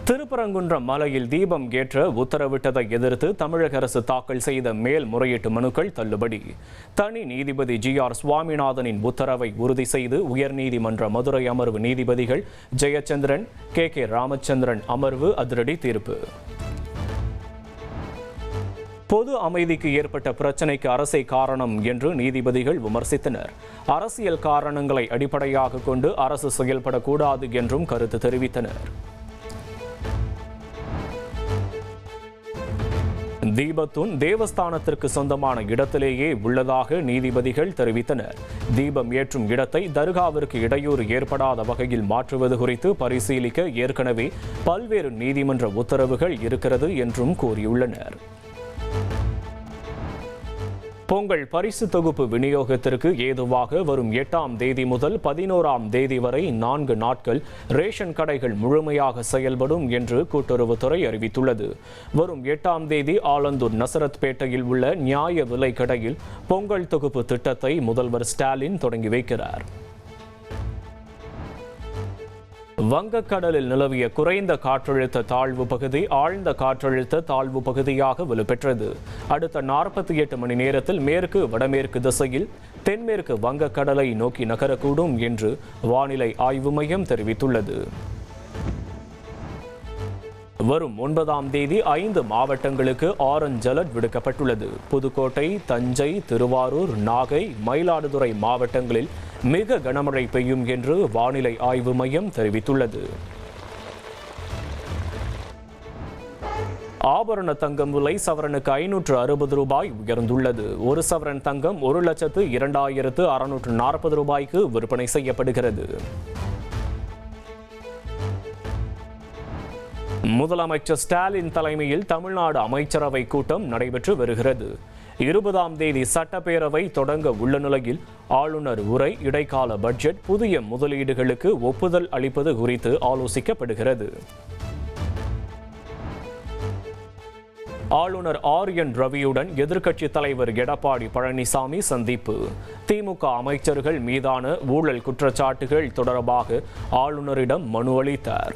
திருப்பரங்குன்றம் மலையில் தீபம் ஏற்ற உத்தரவிட்டதை எதிர்த்து தமிழக அரசு தாக்கல் செய்த மேல்முறையீட்டு மனுக்கள் தள்ளுபடி. தனி நீதிபதி GR சுவாமிநாதனின் உத்தரவை உறுதி செய்து உயர்நீதிமன்ற மதுரை அமர்வு நீதிபதிகள் ஜெயச்சந்திரன், KK ராமச்சந்திரன் அமர்வு அதிரடி தீர்ப்பு. பொது அமைதிக்கு ஏற்பட்ட பிரச்சினைக்கு அரசே காரணம் என்று நீதிபதிகள் விமர்சித்தனர். அரசியல் காரணங்களை அடிப்படையாக கொண்டு அரசு செயல்படக்கூடாது என்றும் கருத்து தெரிவித்தனர். தீபத்தூண் தேவஸ்தானத்திற்கு சொந்தமான இடத்திலேயே உள்ளதாக நீதிபதிகள் தெரிவித்தனர். தீபம் ஏற்றும் இடத்தை தர்காவிற்கு இடையூறு ஏற்படாத வகையில் மாற்றுவது குறித்து பரிசீலிக்க ஏற்கனவே பல்வேறு நீதிமன்ற உத்தரவுகள் இருக்கிறது என்றும் கூறியுள்ளனர். பொங்கல் பரிசு தொகுப்பு விநியோகத்திற்கு ஏதுவாக வரும் 8ஆம் தேதி முதல் 11ஆம் தேதி வரை 4 நாட்கள் ரேஷன் கடைகள் முழுமையாக செயல்படும் என்று கூட்டுறவுத்துறை அறிவித்துள்ளது. வரும் 8ஆம் தேதி ஆலந்தூர் நசரத்பேட்டையில் உள்ள நியாய விலை கடையில் பொங்கல் தொகுப்பு திட்டத்தை முதல்வர் ஸ்டாலின் தொடங்கி வைக்கிறார். வங்கக்கடலில் நிலவிய குறைந்த காற்றழுத்த தாழ்வு பகுதி ஆழ்ந்த காற்றழுத்த தாழ்வு பகுதியாக வலுப்பெற்றது. அடுத்த 48 மணி நேரத்தில் மேற்கு வடமேற்கு திசையில் தென்மேற்கு வங்கக்கடலை நோக்கி நகரக்கூடும் என்று வானிலை ஆய்வு மையம் தெரிவித்துள்ளது. வரும் 9ஆம் தேதி 5 மாவட்டங்களுக்கு ஆரஞ்ச் அலர்ட் விடுக்கப்பட்டுள்ளது. புதுக்கோட்டை, தஞ்சை, திருவாரூர், நாகை, மயிலாடுதுறை மாவட்டங்களில் மிக கனமழை பெய்யும் என்று வானிலை ஆய்வு மையம் தெரிவித்துள்ளது. ஆபரண தங்கம் விலை சவரனுக்கு 560 ரூபாய் உயர்ந்துள்ளது. ஒரு சவரன் தங்கம் 1,02,640 ரூபாய்க்கு விற்பனை செய்யப்படுகிறது. முதலமைச்சர் ஸ்டாலின் தலைமையில் தமிழ்நாடு அமைச்சரவை கூட்டம் நடைபெற்று வருகிறது. 20ஆம் தேதி சட்டப்பேரவை தொடங்க உள்ள நிலையில் ஆளுநர் உரை, இடைக்கால பட்ஜெட், புதிய முதலீடுகளுக்கு ஒப்புதல் அளிப்பது குறித்து ஆலோசிக்கப்படுகிறது. ஆளுநர் RN ரவியுடன் எதிர்க்கட்சித் தலைவர் எடப்பாடி பழனிசாமி சந்திப்பு. திமுக அமைச்சர்கள் மீதான ஊழல் குற்றச்சாட்டுகள் தொடர்பாக ஆளுநரிடம் மனு அளித்தார்.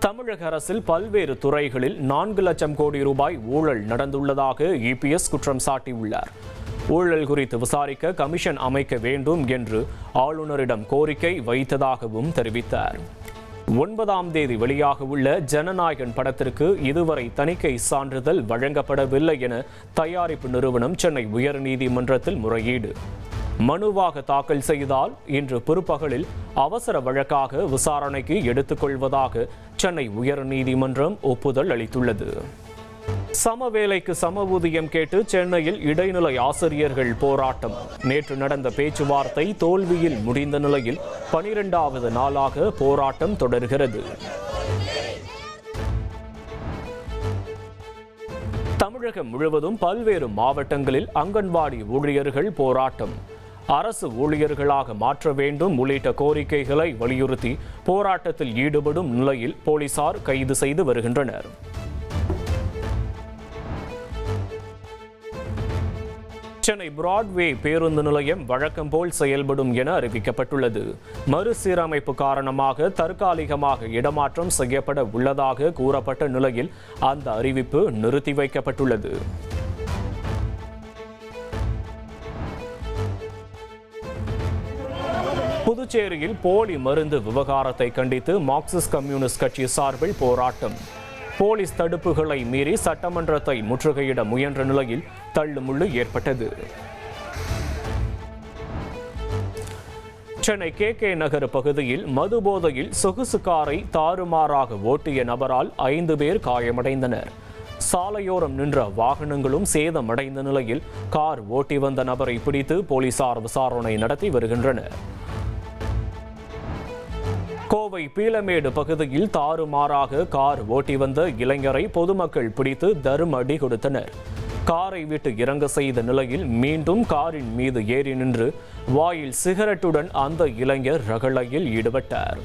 தமிழக அரசில் பல்வேறு துறைகளில் 4 லட்சம் கோடி ரூபாய் ஊழல் நடந்துள்ளதாக EPS குற்றம் சாட்டியுள்ளார். ஊழல் குறித்து விசாரிக்க கமிஷன் அமைக்க வேண்டும் என்று ஆளுநரிடம் கோரிக்கை வைத்ததாகவும் தெரிவித்தார். 9ஆம் தேதி வெளியாக உள்ள ஜனநாயகன் படத்திற்கு இதுவரை தணிக்கை சான்றிதழ் வழங்கப்படவில்லை என தயாரிப்பு நிறுவனம் சென்னை உயர்நீதிமன்றத்தில் முறையீடு. மனுவாக தாக்கல் செய்தால் இன்று பிற்பகலில் அவசர வழக்காக விசாரணைக்கு எடுத்துக்கொள்வதாக சென்னை உயர்நீதிமன்றம் ஒப்புதல் அளித்துள்ளது. சம வேலைக்கு சம ஊதியம் கேட்டு சென்னையில் இடைநிலை ஆசிரியர்கள் போராட்டம். நேற்று நடந்த பேச்சுவார்த்தை தோல்வியில் முடிந்த நிலையில் 12வது நாளாக போராட்டம் தொடர்கிறது. தமிழகம் முழுவதும் பல்வேறு மாவட்டங்களில் அங்கன்வாடி ஊழியர்கள் போராட்டம். அரசு ஊழியர்களாக மாற்ற வேண்டும் உள்ளிட்ட கோரிக்கைகளை வலியுறுத்தி போராட்டத்தில் ஈடுபடும் நிலையில் போலீசார் கைது செய்து வருகின்றனர். சென்னை பிராட்வே பேருந்து நிலையம் வழக்கம் போல் செயல்படும் என அறிவிக்கப்பட்டுள்ளது. மறுசீரமைப்பு காரணமாக தற்காலிகமாக இடமாற்றம் செய்யப்பட உள்ளதாக கூறப்பட்ட நிலையில் அந்த அறிவிப்பு நிறுத்தி வைக்கப்பட்டுள்ளது. புதுச்சேரியில் போலி மருந்து விவகாரத்தை கண்டித்து மார்க்சிஸ்ட் கம்யூனிஸ்ட் கட்சி சார்பில் போராட்டம். போலீஸ் தடுப்புகளை மீறி சட்டமன்றத்தை முற்றுகையிட முயன்ற நிலையில் தள்ளுமுள்ளு ஏற்பட்டது. சென்னை KK நகர் பகுதியில் மதுபோதையில் சொகுசு காரை தாறுமாறாக ஓட்டிய நபரால் 5 பேர் காயமடைந்தனர். சாலையோரம் நின்ற வாகனங்களும் சேதமடைந்த நிலையில் கார் ஓட்டி வந்த நபரை பிடித்து போலீசார் விசாரணை நடத்தி வருகின்றனர். கோவை பீளமேடு பகுதியில் தாறுமாறாக கார் ஓட்டி வந்த இளைஞரை பொதுமக்கள் பிடித்து தர்ம அடி கொடுத்தனர். காரை விட்டு இறங்க செய்த நிலையில் மீண்டும் காரின் மீது ஏறி நின்று வாயில் சிகரெட்டுடன் அந்த இளைஞர் ரகளையில் ஈடுபட்டார்.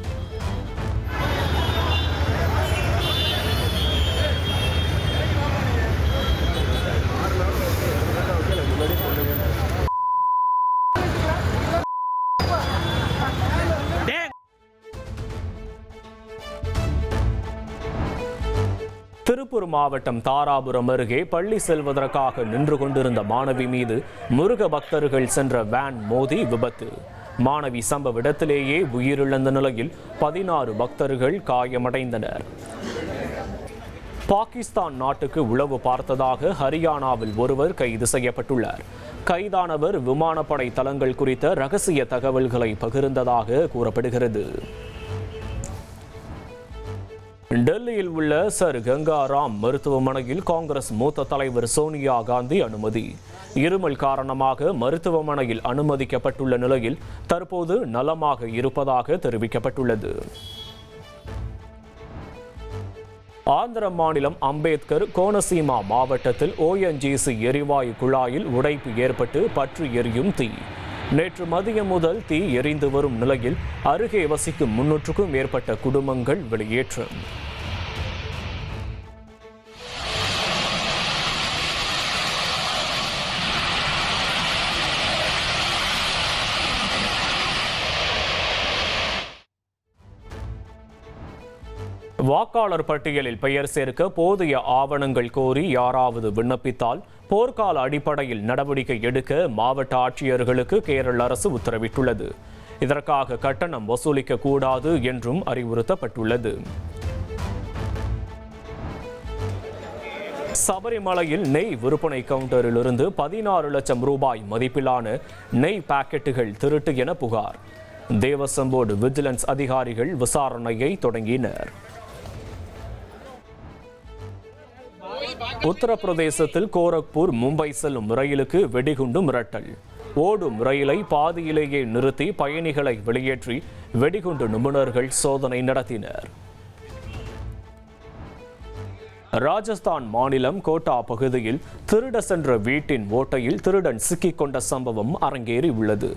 திருப்பூர் மாவட்டம் தாராபுரம் அருகே பள்ளி செல்வதற்காக நின்று கொண்டிருந்த மாணவி மீது முருக பக்தர்கள் சென்ற வேன் மோதி விபத்து. மாணவி சம்பவ இடத்திலேயே உயிரிழந்த நிலையில் 16 பக்தர்கள் காயமடைந்தனர். பாகிஸ்தான் நாட்டுக்கு உளவு பார்த்ததாக ஹரியானாவில் ஒருவர் கைது செய்யப்பட்டுள்ளார். கைதானவர் விமானப்படை தளங்கள் குறித்த ரகசிய தகவல்களை பகிர்ந்ததாக கூறப்படுகிறது. டெல்லியில் உள்ள சர் கங்காராம் மருத்துவமனையில் காங்கிரஸ் மூத்த தலைவர் சோனியா காந்தி அனுமதி. இருமல் காரணமாக மருத்துவமனையில் அனுமதிக்கப்பட்டுள்ள நிலையில் தற்போது நலமாக இருப்பதாக தெரிவிக்கப்பட்டுள்ளது. ஆந்திர மாநிலம் அம்பேத்கர் கோனசீமா மாவட்டத்தில் ONGC எரிவாயு குழாயில் உடைப்பு ஏற்பட்டு பற்றி எரியும் தீ. நேற்று மதியம் முதல் தீ எரிந்து வரும் நிலையில் அருகே வசிக்கும் 300க்கும் மேற்பட்ட குடும்பங்கள் வெளியேற்றம். வாக்காளர் பட்டியலில் பெயர் சேர்க்க போதிய ஆவணங்கள் கோரி யாராவது விண்ணப்பித்தால் போர்க்கால அடிப்படையில் நடவடிக்கை எடுக்க மாவட்ட ஆட்சியர்களுக்கு கேரள அரசு உத்தரவிட்டுள்ளது. இதற்காக கட்டணம் வசூலிக்க கூடாது என்றும் அறிவுறுத்தப்பட்டுள்ளது. சபரிமலையில் நெய் விற்பனை கவுண்டரிலிருந்து 16 லட்சம் ரூபாய் மதிப்பிலான நெய் பாக்கெட்டுகள் திருட்டு என புகார். தேவசம் போர்டு விஜிலன்ஸ் அதிகாரிகள் விசாரணையை தொடங்கினர். உத்தரப்பிரதேசத்தில் கோரக்பூர் மும்பை செல்லும் ரயிலுக்கு வெடிகுண்டு மிரட்டல். ஓடும் ரயிலை பாதியிலேயே நிறுத்தி பயணிகளை வெளியேற்றி வெடிகுண்டு நிபுணர்கள் சோதனை நடத்தினர். ராஜஸ்தான் மாநிலம் கோட்டா பகுதியில் திருட சென்ற வீட்டின் ஓட்டையில் திருடன் சிக்கிக் கொண்ட சம்பவம் அரங்கேறி உள்ளது.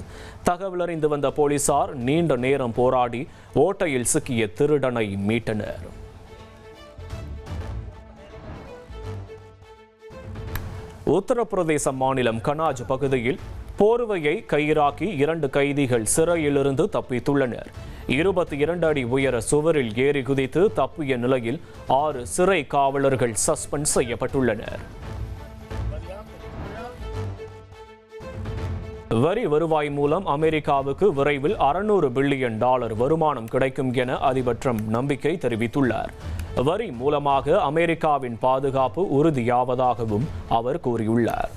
தகவல் அறிந்து வந்த போலீசார் நீண்ட நேரம் போராடி ஓட்டையில் சிக்கிய திருடனை மீட்டனர். உத்தரப்பிரதேச மாநிலம் கனாஜ் பகுதியில் போர்வையை கயிறாக்கி 2 கைதிகள் சிறையிலிருந்து தப்பித்துள்ளனர். 22 அடி உயர சுவரில் ஏறி குதித்து தப்பிய நிலையில் 6 சிறை காவலர்கள் சஸ்பெண்ட் செய்யப்பட்டுள்ளனர். வரி வருவாய் மூலம் அமெரிக்காவுக்கு விரைவில் $600 பில்லியன் வருமானம் கிடைக்கும் என அதிபர் ட்ரம்ப் நம்பிக்கை தெரிவித்துள்ளார். வரி மூலமாக அமெரிக்காவின் பாதுகாப்பு உறுதியாவதாகவும் அவர் கூறியுள்ளார்.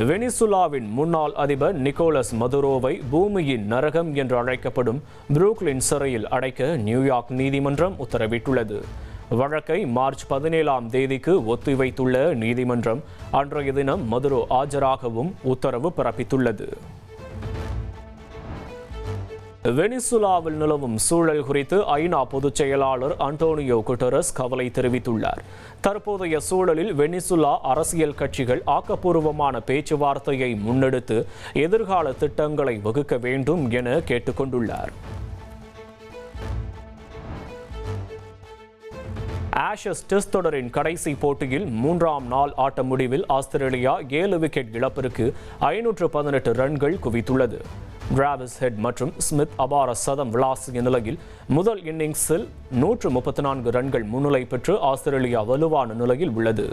வெனிசுலாவின் முன்னாள் அதிபர் நிக்கோலஸ் மதுரோவை பூமியின் நரகம் என்று அழைக்கப்படும் புரூக்ளின் சிறையில் அடைக்க நியூயார்க் நீதிமன்றம் உத்தரவிட்டுள்ளது. வழக்கை மார்ச் 17ஆம் தேதிக்கு ஒத்திவைத்துள்ள நீதிமன்றம் அன்றைய தினம் மதுரோ ஆஜராகவும் உத்தரவு பிறப்பித்துள்ளது. வெனிசுலாவில் நிலவும் சூழல் குறித்து ஐநா பொதுச் செயலாளர் அன்டோனியோ குட்டரஸ் கவலை தெரிவித்துள்ளார். தற்போதைய சூழலில் வெனிசுலா அரசியல் கட்சிகள் ஆக்கப்பூர்வமான பேச்சுவார்த்தையை முன்னெடுத்து எதிர்கால திட்டங்களை வகுக்க வேண்டும் என கேட்டுக்கொண்டுள்ளார். ஆஷஸ் டெஸ்ட் தொடரின் கடைசி போட்டியில் 3ஆம் நாள் ஆட்ட முடிவில் ஆஸ்திரேலியா 7 விக்கெட் இழப்பிற்கு 518 ரன்கள் குவித்துள்ளது. டிராவிஸ் ஹெட் மற்றும் ஸ்மித் அபார சதம் விளாசிய நிலையில் முதல் இன்னிங்ஸில் 134 ரன்கள் முன்னிலை பெற்று ஆஸ்திரேலியா வலுவான நிலையில் உள்ளது.